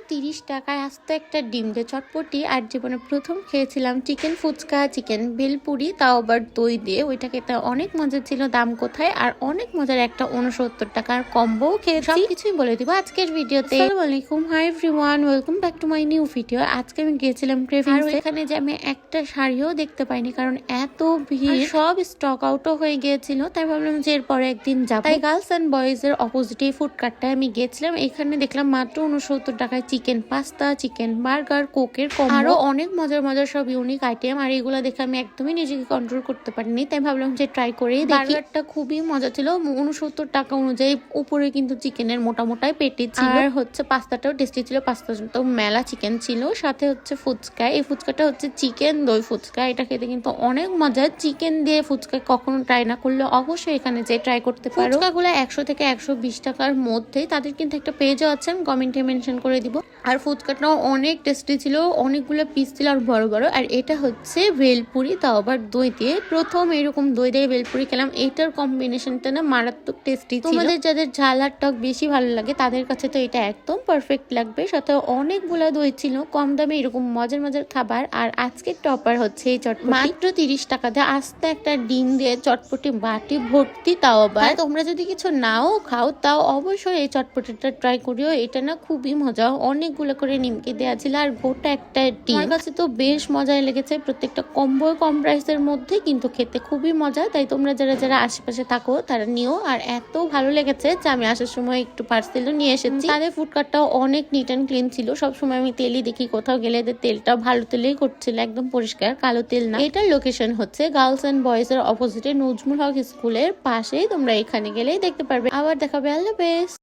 30 টাকায় আস্ত একটা ডিম দিয়ে চটপটি। আর জীবনে প্রথম খেয়েছিলাম চিকেন ফুচকা, চিকেন ভেলপুরি, তাও আবার দই দিয়ে। ওইটা খেতে অনেক মজা ছিল, দাম কোথায়। আর অনেক মজার একটা 69 টাকার কম্বোও খেয়েছি। সবকিছুই বলে দিব আজকের ভিডিওতে। আসসালামু আলাইকুম, hi everyone, welcome back to my new video. আজকে আমি গিয়েছিলাম ক্রেভিংস, আর এখানে যে আমি একটা শাড়িও দেখতে পাইনি, কারণ এত ভিড়, সব স্টক আউটও হয়ে গিয়েছিল। তাই ভাবলাম যে এরপরে একদিন যাবো। তাই গার্লস অ্যান্ড বয়েজ এর অপোজিটে ফুডকার্টটায় আমি গেছিলাম। এখানে দেখলাম মাত্র 69 টাকায় চিকেন পাস্তা, চিকেন বার্গার, কোকের কম্বো, আরো অনেক মজার মজার সব ইউনিক আইটেম। আর এগুলো দেখে আমি একদমই নিজেকে কন্ট্রোল করতে পারিনি, তাই ভাবলাম যে ট্রাই করেই দেখি। বার্গারটা খুবই মজা ছিল। 69 টাকা অনুযায়ী উপরে কিন্তু চিকেনের মোটা মোটাই পেটি ছিল, আর হচ্ছে পাস্তাটাও টেস্টি ছিল। পাস্তা তো মেলা চিকেন ছিল, সাথে হচ্ছে ফুচকা। এই ফুচকাটা হচ্ছে চিকেন দই ফুচকা। এটা খেতে কিন্তু অনেক মজা। চিকেন দিয়ে ফুচকা কখনো ট্রাই না করলে অবশ্যই এখানে যে ট্রাই করতে পারো। ফুচকাগুলো 100 থেকে 120 টাকার মধ্যে। তাদের কিন্তু একটা পেজও আছে, আমি কমেন্টে মেনশন করে দিব। আর ফুচকাটাও অনেক টেস্টি ছিল, অনেকগুলো পিস ছিল আর বড় বড়। আর এটা হচ্ছে ভেলপুরি, তাও আবার দই দিয়ে। প্রথম এরকম দই দিয়ে ভেলপুরি খেলাম, এইটার কম্বিনেশনটা না মারাত্মক টেস্টি ছিল। তোমাদের যাদের ঝাল আর টক বেশি ভালো লাগে তাদের কাছে তো এটা একদম পারফেক্ট লাগবে। সাথে অনেকগুলো দই ছিল, কম দামে এরকম মজার মজার খাবার। আর আজকের টপার হচ্ছে এই চটপটি, মাত্র 30 টাকা দিয়ে আস্তে একটা ডিম দিয়ে চটপটি বাটি ভর্তি, তাও আবার। তোমরা যদি কিছু নাও খাও তাও অবশ্যই এই চটপটিটা ট্রাই করিও। এটা না খুবই মজা, অনেকগুলো করে নিমকি দেওয়া ছিল আর গোটা একটা ডিম। আমার কাছে তো বেশ মজাই লেগেছে। প্রত্যেকটা কম্বো কম প্রাইসের মধ্যে, কিন্তু খেতে খুবই মজা। তাই তোমরা যারা যারা আশেপাশে থাকো তারা নিও। আর এত ভালো লেগেছে যে আমি আসার সময় একটু পার্সেলও নিয়ে এসেছি। তাদের ফুডকার্টটাও অনেক নিট অ্যান্ড ক্লিন ছিল। সবসময় আমি তেলই দেখি, কোথাও গেলে এদের তেলটা ভালো তেলেই করছিল, একদম পরিষ্কার, কালো তেল না। এটার লোকেশন হচ্ছে গার্লস অ্যান্ড বয়েজ এর অপোজিটে নজমুল হক স্কুলের পাশেই। তোমরা এখানে গেলেই দেখতে পারবে। আবার দেখাবে। আল্লাহ হাফেজ।